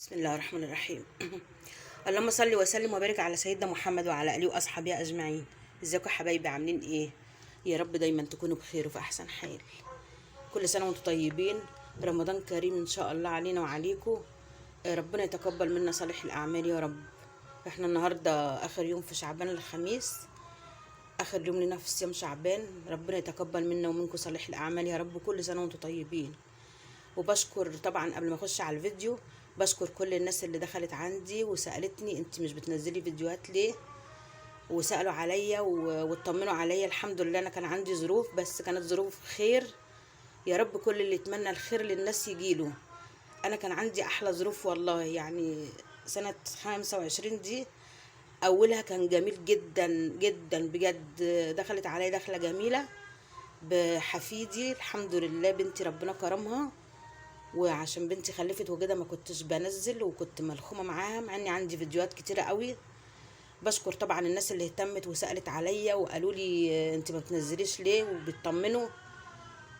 بسم الله الرحمن الرحيم. اللهم صل وسلم وبارك على سيدنا محمد وعلى اله واصحابه اجمعين. ازيكم يا حبايبي، عاملين ايه؟ يا رب دايما تكونوا بخير وفي احسن حال. كل سنه وانتم طيبين. رمضان كريم ان شاء الله علينا وعليكم. ربنا يتقبل منا صالح الاعمال يا رب. احنا النهارده اخر يوم في شعبان، الخميس، اخر يوم لنا في صيام شعبان. ربنا يتقبل منا ومنكم صالح الاعمال يا رب. كل سنه وانتم طيبين. وبشكر طبعا قبل ما اخش على الفيديو، بشكر كل الناس اللي دخلت عندي وسالتني انت مش بتنزلي فيديوهات ليه، وسالوا عليا واطمنوا عليا. الحمد لله انا كان عندي ظروف، بس كانت ظروف خير. يا رب كل اللي يتمنى الخير للناس يجيله. انا كان عندي احلى ظروف والله، يعني سنة 25 دي اولها كان جميل جدا جدا بجد. دخلت عليا دخلة جميلة بحفيدي، الحمد لله بنتي ربنا كرمها. وعشان بنتي خلفت وكده ما كنتش بنزل، وكنت ملخومه معاها مع اني عندي فيديوهات كتيره قوي. بشكر طبعا الناس اللي اهتمت وسالت عليا وقالوا لي انت ما بتنزليش ليه وبتطمنوا.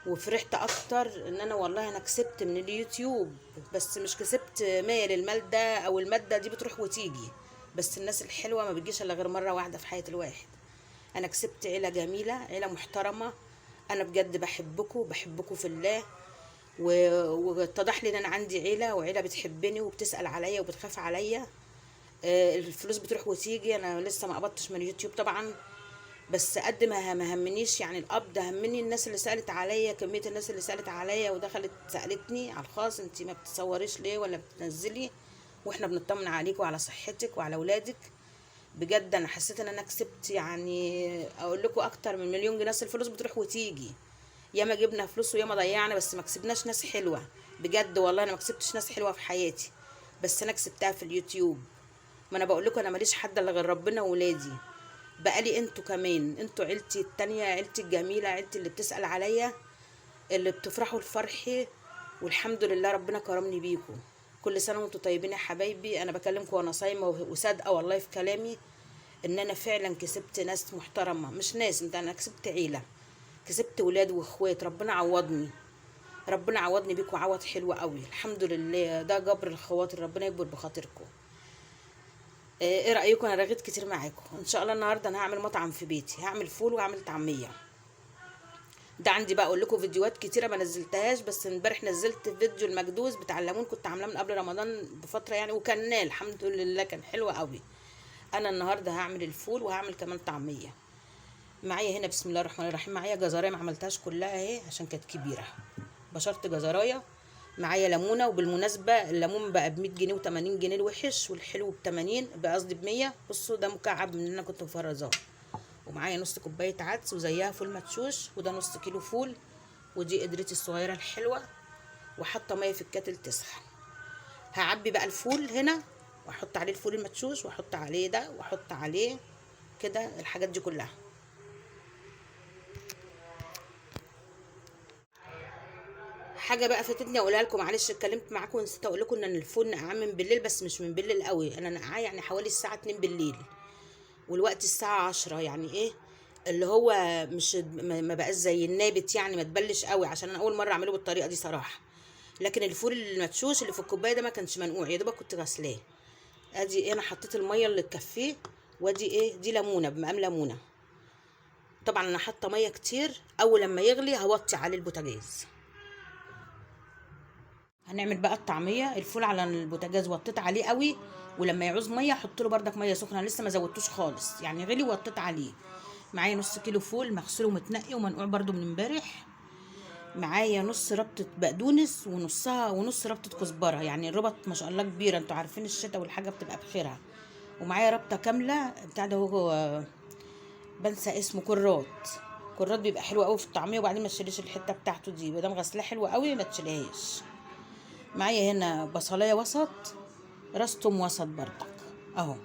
وفرحت اكتر ان انا والله انا كسبت من اليوتيوب، بس مش كسبت مال. المال ده او الماده دي بتروح وتيجي، بس الناس الحلوه ما بتجيش الا غير مره واحده في حياه الواحد. انا كسبت عيله جميله، عيله محترمه. انا بجد بحبكم في الله. واتضح لي ان انا عندي عيله، وعيله بتحبني وبتسال عليا وبتخاف عليا. الفلوس بتروح وتيجي. انا لسه ما قبضتش من اليوتيوب طبعا، بس قد ما همنيش يعني القبض، همني الناس اللي سالت عليا، كميه الناس اللي سالت عليا ودخلت سالتني على الخاص انت ما بتصوريش ليه ولا بتنزلي، واحنا بنطمن عليك وعلى صحتك وعلى اولادك. بجد انا حسيت ان انا كسبت، يعني اقول لكم اكتر من مليون جنيه. أصل الفلوس بتروح وتيجي، ياما جبنا فلوس وياما ضيعنا، بس ما كسبناش ناس حلوه. بجد والله انا ما كسبتش ناس حلوه في حياتي، بس انا كسبتها في اليوتيوب. ما انا بقول لكم انا ماليش حد الا غير ربنا وولادي. بقالي انتوا كمان، انتوا عيلتي التانية، عيلتي الجميله، عيلتي اللي بتسال عليا، اللي بتفرحوا لفرحي. والحمد لله ربنا كرمني بيكم. كل سنه وانتوا طيبين يا حبايبي. انا بكلمكم وانا صايمه وصادقه والله في كلامي، ان انا فعلا كسبت ناس محترمه، مش ناس انت، انا كسبت عيله، كسبت ولاد واخوات. ربنا عوضني، ربنا عوضني بيكم عوض حلو قوي. الحمد لله، ده جبر الخواطر، ربنا يكبر بخاطركم. ايه رايكم؟ انا رغيت كتير معاكم. ان شاء الله النهارده انا هعمل مطعم في بيتي، هعمل فول وهعمل طعميه. ده عندي بقى اقول لكم فيديوهات كتيره ما نزلتهاش، بس امبارح نزلت فيديو المكدوس بتاع الليمون، كنت عاملاه من قبل رمضان بفتره يعني، وكان الحمد لله كان حلو قوي. انا النهارده هعمل الفول وهعمل كمان طعميه. معايا هنا بسم الله الرحمن الرحيم، معايا جزرايه ما عملتهاش كلها اهي عشان كانت كبيره، بشرت جزرايه. معايا ليمونه، وبالمناسبه الليمون بقى ب 100 جنيه و80 جنيه الوحش، والحلو ب 80، قصدي ب 100. بصوا ده مكعب من اللي انا كنت مفرزاه. ومعايا نص كوبايه عدس وزيها فول مدشوش، وده نص كيلو فول، ودي قدرتي الصغيره الحلوه. وحاطه ميه في الكاتل تسخن. هعبي بقى الفول هنا، واحط عليه الفول المدشوش، واحط عليه ده، واحط عليه كده الحاجات دي كلها. حاجه بقى فاتتني اقولها لكم، معلش اتكلمت معاكم ونسيت اقول لكم ان الفول نقعاه من بالليل، بس مش من بالليل قوي، انا نقعاه يعني حوالي الساعه 2 بالليل، والوقت الساعه 10. يعني ايه اللي هو مش ما بقاش زي النابت، يعني ما تبلش قوي، عشان انا اول مره اعمله بالطريقه دي صراحه. لكن الفول المدشوش اللي في الكوبايه ده ما كانش منقوع، يا دوبك كنت غسلاه. ادي ايه، انا حطيت الميه اللي تكفيه، وادي ايه، دي ليمونه بمقام ليمونه. طبعا انا حاطه ميه كتير، اول لما يغلي هوطي عليه البوتاجاز. هنعمل بقى الطعميه. الفول على البوتاجاز وطيت عليه قوي، ولما يعوز ميه احط له بردك ميه سخنه، لسه ما زودتوش خالص يعني، غلي وطيت عليه. معايا نص كيلو فول مغسول ومتنقي ومنقوع برده من امبارح. معايا نص ربطه بقدونس، ونص ربطه كزبره، يعني الربط ما شاء الله كبيره، انتوا عارفين الشتا والحاجه بتبقى بخيرها. ومعايا ربطه كامله بتاع ده، هو بنسى اسمه، كرات. كرات بيبقى حلو قوي في الطعميه، وبعدين ما تشيليش الحته بتاعته دي، ما دام غسلاه حلو قوي ما تشيلهاش. معايا هنا بصلايه وسط، راس توم وسط بردك اهو.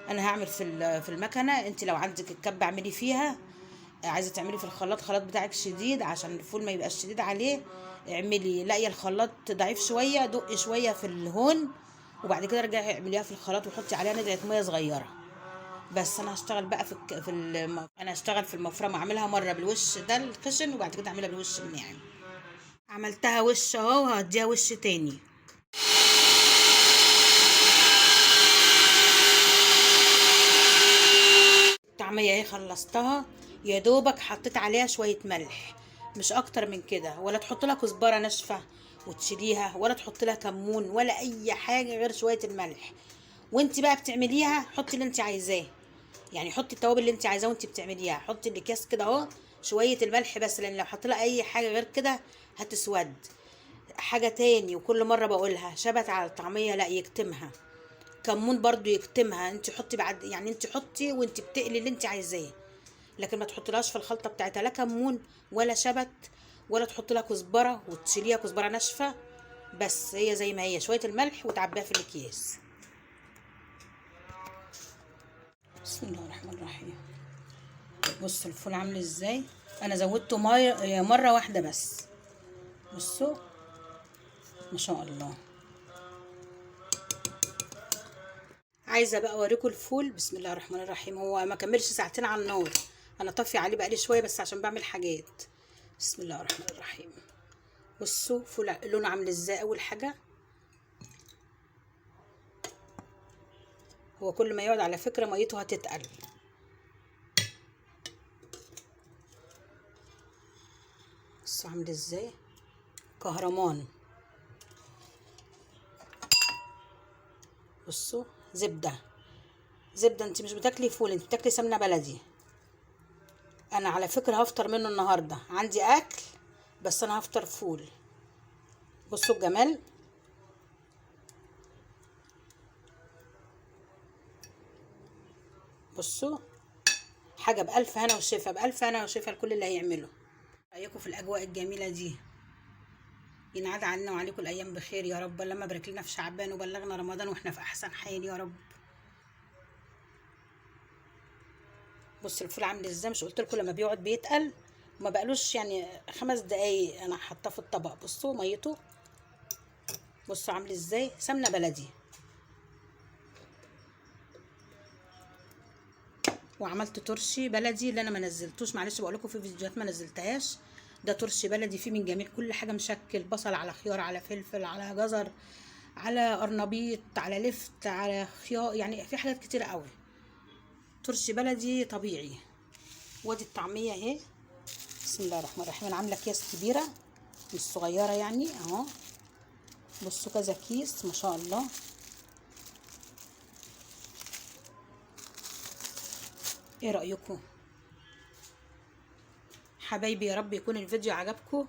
انا هعمل في المكنه، انت لو عندك الكبه اعملي فيها. عايزه تعملي في الخلاط، الخلاط بتاعك شديد عشان الفول ما يبقاش شديد عليه، اعملي. لاقيه الخلاط ضعيف شويه، دقي شويه في الهون، وبعد كده ارجعي اعمليها في الخلاط وحطي عليها ندعه ميه صغيره. بس انا هشتغل بقى انا هشتغل في المفرمه، اعملها مره بالوش ده الخشن، وبعد كده اعملها بالوش الناعم. عملتها وش اهو، وهديها وش تاني. الطعميه اهي خلصتها، يا دوبك حطيت عليها شويه ملح، مش اكتر من كده، ولا تحط لها كزبره ناشفه وتشيليها، ولا تحط لها كمون ولا اي حاجه غير شويه الملح. وانت بقى بتعمليها حطي اللي انت عايزاه، يعني حطي التوابل اللي انت عايزاه وانت بتعمليها، حطي الاكياس كده اهو، شويه الملح بس، لان لو حطيت لها اي حاجه غير كده هتسود. حاجه تاني وكل مره بقولها، شبت على الطعميه لا يكتمها، كمون برضو يكتمها. انت حطي بعد، يعني انت حطي وانت بتقلي اللي انت عايزاه، لكن ما تحطيلهاش في الخلطه بتاعتها لا كمون ولا شبت، ولا تحطي لها كزبره وتشيليها كزبره ناشفه. بس هي زي ما هي، شويه الملح وتعبيها في الاكياس. بسم الله الرحمن الرحيم. بصوا الفول عامل ازاي، انا زودته ميه مره واحده بس. بصوا ما شاء الله. عايزه بقى اوريكم الفول. بسم الله الرحمن الرحيم. هو ما كملش ساعتين على النار، انا طافيه عليه بقالي شويه بس عشان بعمل حاجات. بسم الله الرحمن الرحيم. بصوا فول لونه عامل ازاي. اول حاجه هو كل ما يقعد على فكره ميته هتتقل. بصوا عامل ازاي، كهرمان. بصوا زبده، زبده. انت مش بتاكلي فول، انت بتاكلي سمنه بلدي. انا على فكره هفطر منه النهارده، عندي اكل بس انا هفطر فول. بصوا الجمال. بصوا حاجه بالف هنا وشفا، بالف هنا وشفا لكل اللي هيعمله. رايكم في الاجواء الجميله دي. ينعاد علينا وعليكم الايام بخير يا رب. لما بارك لنا في شعبان وبلغنا رمضان واحنا في احسن حال يا رب. بص الفول عامل ازاي، مش قلت لكم لما بيقعد بيتقل؟ ما بقالوش يعني 5 دقايق انا حاطاه في الطبق. بصوا ميته، بصوا عامل ازاي، سمنه بلدي. وعملت ترشي بلدي اللي انا ما نزلتوش، معلش بقول لكم في فيديوهات ما نزلتهاش. ده ترشي بلدي فيه من جميع كل حاجه، مشكل بصل على خيار على فلفل على جزر على قرنبيط على لفت على خيار، يعني في حاجات كتير قوي. ترشي بلدي طبيعي. وادي الطعميه اهي. بسم الله الرحمن الرحيم. انا عامله اكياس كبيره مش صغيره يعني اهو. بصوا كذا كيس ما شاء الله. ايه رايكم حبايبي؟ يا رب يكون الفيديو عجبكم.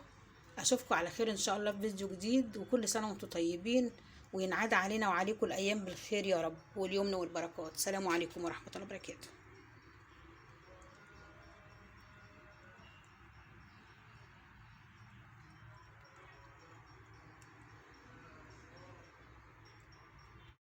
اشوفكم على خير ان شاء الله في فيديو جديد، وكل سنه وانتم طيبين، وينعاد علينا وعليكم الايام بالخير يا رب واليمن والبركات. سلام عليكم ورحمه الله وبركاته.